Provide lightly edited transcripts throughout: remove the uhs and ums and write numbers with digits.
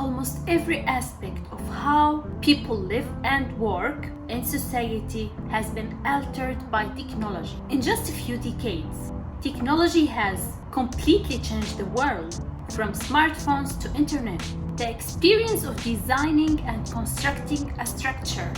almost every aspect of how people live and work in society has been altered by technology. In just a few decades, technology has completely changed the world. From smartphones to internet, the experience of designing and constructing a structure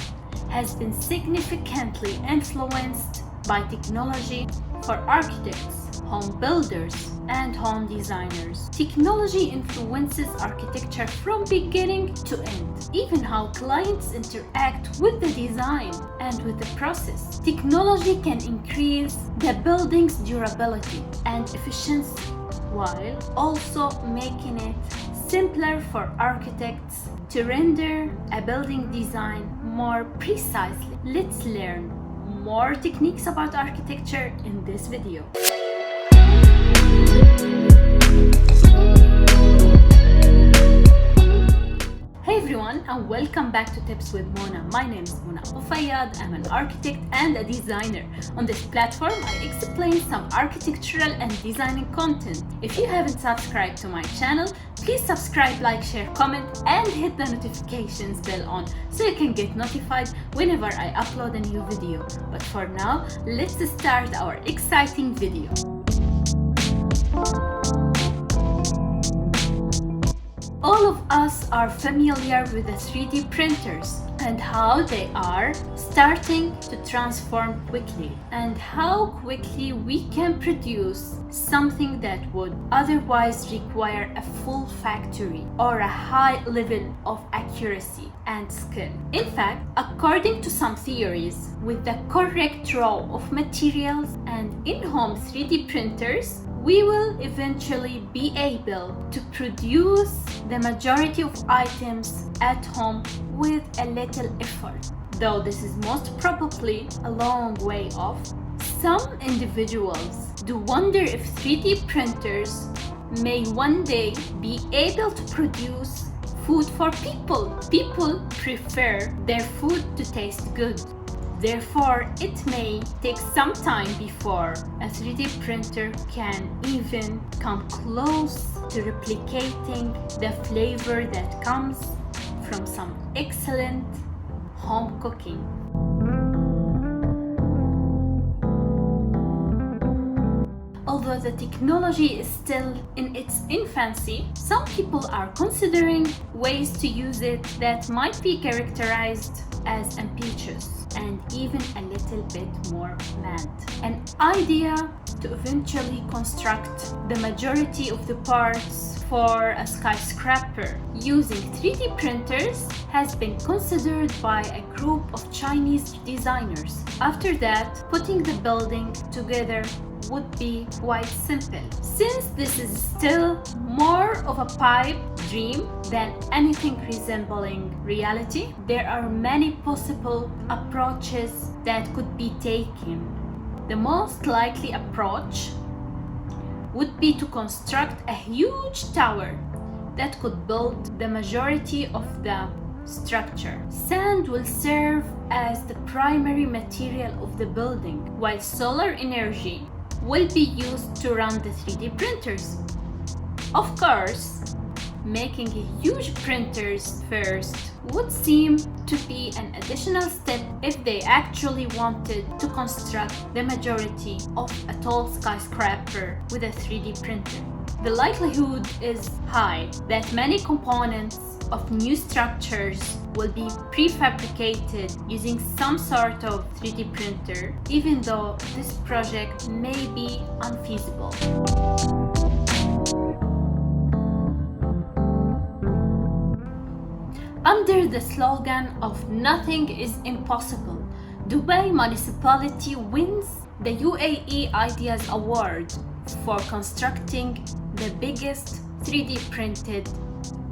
has been significantly influenced by technology for architects, home builders, and home designers. Technology influences architecture from beginning to end, even how clients interact with the design and with the process. Technology can increase the building's durability and efficiency, while also making it simpler for architects to render a building design more precisely. Let's learn more techniques about architecture in this video. Hey everyone, and welcome back to Tips with Mona. My name is Mona Abou Fayad. I'm an architect and a designer. On this platform, I explain some architectural and designing content. If you haven't subscribed to my channel, please subscribe, like, share, comment, and hit the notifications bell on so you can get notified whenever I upload a new video. But for now, let's start our exciting video. All of us are familiar with the 3D printers and how they are starting to transform quickly, and how quickly we can produce something that would otherwise require a full factory or a high level of accuracy and skill. In fact, according to some theories, with the correct raw of materials and in-home 3D printers, we will eventually be able to produce the majority of items at home with a little effort. Though this is most probably a long way off, some individuals do wonder if 3D printers may one day be able to produce food for people. People prefer their food to taste good. Therefore, it may take some time before a 3D printer can even come close to replicating the flavor that comes from some excellent home cooking. Although the technology is still in its infancy, some people are considering ways to use it that might be characterized as ambitious and even a little bit more mad. An idea to eventually construct the majority of the parts for a skyscraper using 3D printers has been considered by a group of Chinese designers. After that, putting the building together would be quite simple. Since this is still more of a pipe dream than anything resembling reality, there are many possible approaches that could be taken. The most likely approach would be to construct a huge tower that could build the majority of the structure. Sand will serve as the primary material of the building, while solar energy will be used to run the 3D printers. Of course, making huge printers first would seem to be an additional step if they actually wanted to construct the majority of a tall skyscraper with a 3D printer. The likelihood is high that many components of new structures will be prefabricated using some sort of 3D printer, even though this project may be unfeasible. Under the slogan of "Nothing is impossible," Dubai Municipality wins the UAE Ideas Award for constructing the biggest 3D printed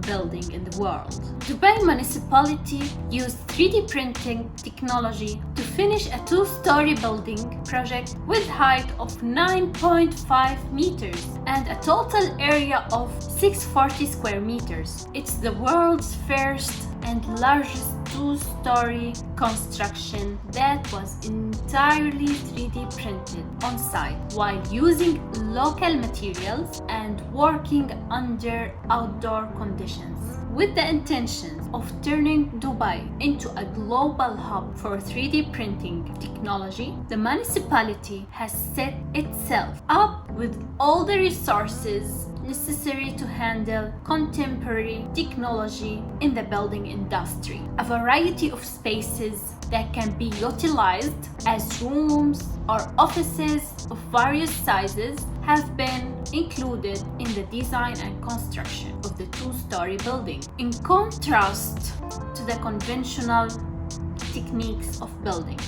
building in the world. Dubai Municipality used 3D printing technology to finish a two-story building project with height of 9.5 meters and a total area of 640 square meters. It's the world's first and largest two-story construction that was entirely 3D printed on site while using local materials and working under outdoor conditions. With the intention of turning Dubai into a global hub for 3D printing technology, the municipality has set itself up with all the resources necessary to handle contemporary technology in the building industry. A variety of spaces that can be utilized as rooms or offices of various sizes have been included in the design and construction of the two-story building. In contrast to the conventional techniques of building,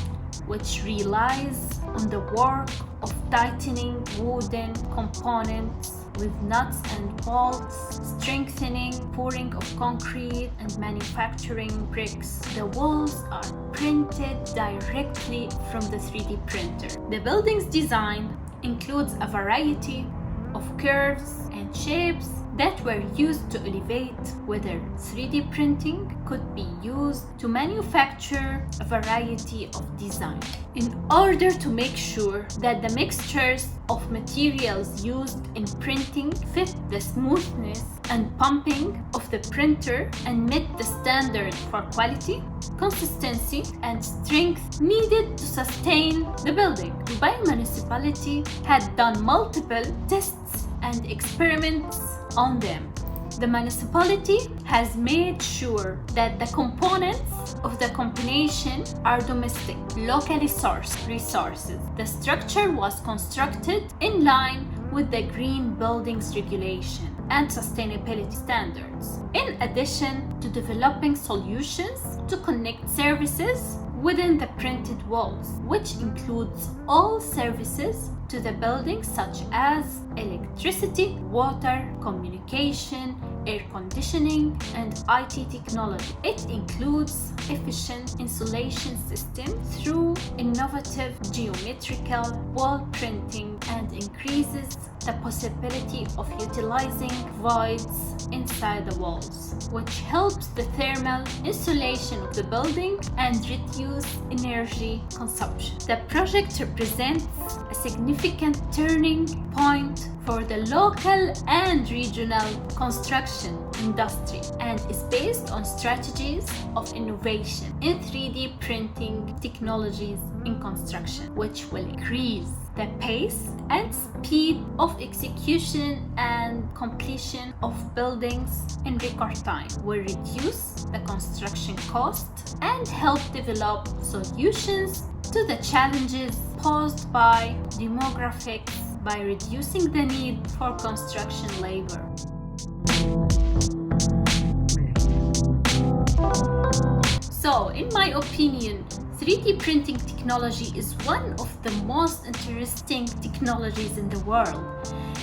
which relies on the work of tightening wooden components with nuts and bolts, strengthening, pouring of concrete, and manufacturing bricks. The walls are printed directly from the 3D printer. The building's design includes a variety of curves and shapes that were used to elevate whether 3D printing could be used to manufacture a variety of designs. In order to make sure that the mixtures of materials used in printing fit the smoothness and pumping of the printer and met the standard for quality, consistency, and strength needed to sustain the building, Dubai municipality had done multiple tests and experiments on them. The municipality has made sure that the components of the combination are domestic, locally sourced resources. The structure was constructed in line with the Green Buildings Regulation and sustainability standards, in addition to developing solutions to connect services within the printed walls, which includes all services to the building such as electricity, water, communication, air conditioning, and IT technology. It includes efficient insulation systems through innovative geometrical wall printing and increases the possibility of utilizing voids inside the walls, which helps the thermal insulation of the building and reduce energy consumption. The project represents a significant turning point for the local and regional construction industry and is based on strategies of innovation in 3D printing technologies in construction, which will increase the pace and speed of execution and completion of buildings in record time, will reduce the construction cost and help develop solutions to the challenges posed by demographics by reducing the need for construction labor. So, in my opinion, 3D printing technology is one of the most interesting technologies in the world.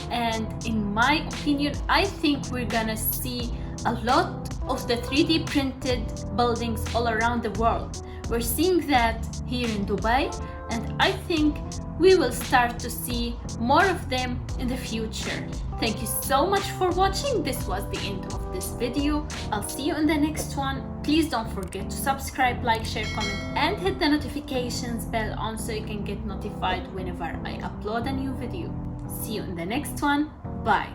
And in my opinion, I think we're gonna see a lot of the 3D printed buildings all around the world. We're seeing that here in Dubai, and I think we will start to see more of them in the future. Thank you so much for watching. This was the end of this video. I'll see you in the next one. Please don't forget to subscribe, like, share, comment, and hit the notifications bell on so you can get notified whenever I upload a new video. See you in the next one. Bye.